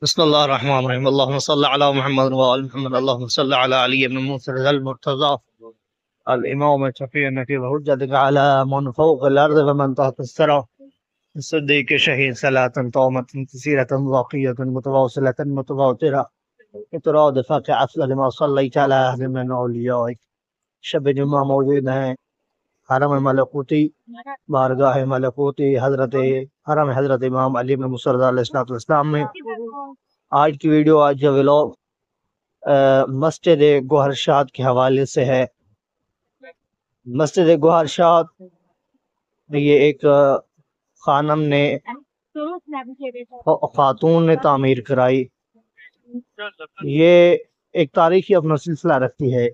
بسم الله الرحمن الرحيم. اللهم صل على محمد وآل محمد. اللهم صل على علي بن موسى المرتضى الإمام الشفيع النبي وحجتك على من فوق الأرض ومن تحت الثرى الصديق شهيد صلاة طامة كثيرة باقية متواصلة متواترة مترادفة كأفضل ما صليت على أحد من أوليائك. شب جمعہ موجود ہیں حرم ملکوتی بارگاہ ملکوتی حرم حضرت امام علی بن موسیٰ علیہ السلام میں. آج کی ویڈیو، آج کا ولاگ مسجد گوہر شاد کے حوالے سے ہے. مسجد گوہر شاد یہ ایک خانم نے خاتون نے تعمیر کرائی. یہ ایک تاریخی اپنا سلسلہ رکھتی ہے.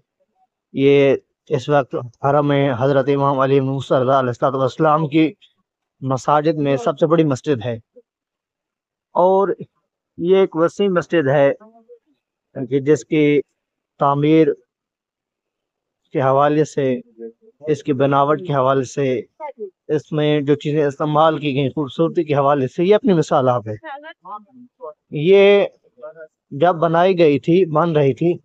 یہ اس وقت حرم حضرت امام علی بن موسیٰ علیہ السلام کی مساجد میں سب سے بڑی مسجد ہے، اور یہ ایک وسیع مسجد ہے کہ جس کی تعمیر کے حوالے سے، اس کی بناوٹ کے حوالے سے، اس میں جو چیزیں استعمال کی گئی خوبصورتی کے حوالے سے یہ اپنی مثال آپ ہے. یہ جب بنائی گئی تھی، بن رہی تھی،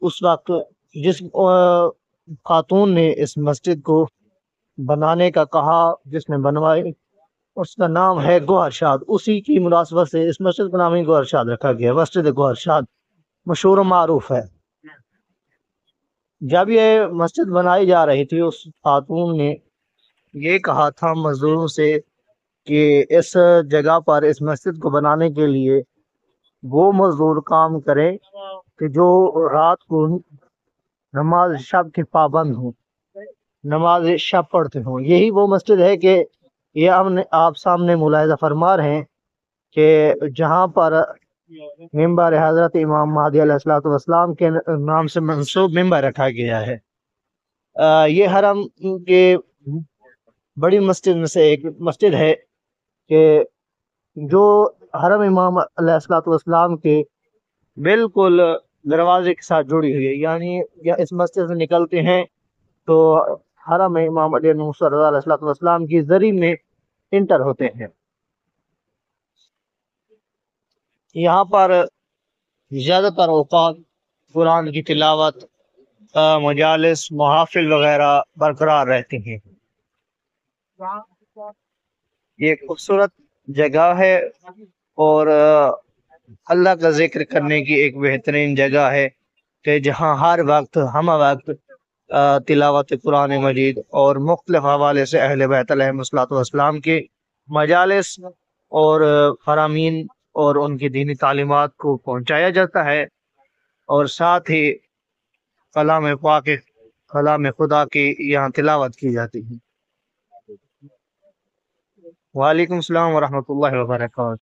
اس وقت جس خاتون نے اس مسجد کو بنانے کا کہا، جس نے بنوائی، اس کا نام ہے گوہر شاد. اسی کی مناسبت سے اس مسجد کا نام ہی گوہر شاد رکھا گیا. مسجد گوہر شاد مشہور و معروف ہے. جب یہ مسجد بنائی جا رہی تھی، اس خاتون نے یہ کہا تھا مزدوروں سے کہ اس جگہ پر اس مسجد کو بنانے کے لیے وہ مزدور کام کریں کہ جو رات کو نماز شب کے پابند ہوں، نماز شب پڑھتے ہوں. یہی وہ مسجد ہے کہ یہ آپ سامنے ملاحظہ فرما رہے ہیں کہ جہاں پر ممبر حضرت امام مہدی علیہ السلام کے نام سے منسوب ممبر رکھا گیا ہے. یہ حرم کے بڑی مسجد میں سے ایک مسجد ہے کہ جو حرم امام علیہ السلام کے بالکل دروازے کے ساتھ جڑی ہوئی ہے. یعنی اس مسجد سے نکلتے ہیں تو حرم امام علی بن موسیٰ علیہ السلام کی زری میں انٹر ہوتے ہیں. یہاں پر زیادہ تر اوقات قرآن کی تلاوت، مجالس، محافل وغیرہ برقرار رہتی ہیں. یہ خوبصورت جگہ ہے اور اللہ کا ذکر کرنے کی ایک بہترین جگہ ہے کہ جہاں ہر وقت ہمہ وقت تلاوت قرآن مجید اور مختلف حوالے سے اہل بیت علیہ السلام کے مجالس اور فرامین اور ان کی دینی تعلیمات کو پہنچایا جاتا ہے، اور ساتھ ہی کلام پاک، کلام خدا کی یہاں تلاوت کی جاتی ہے. وعلیکم السلام ورحمۃ اللہ وبرکاتہ.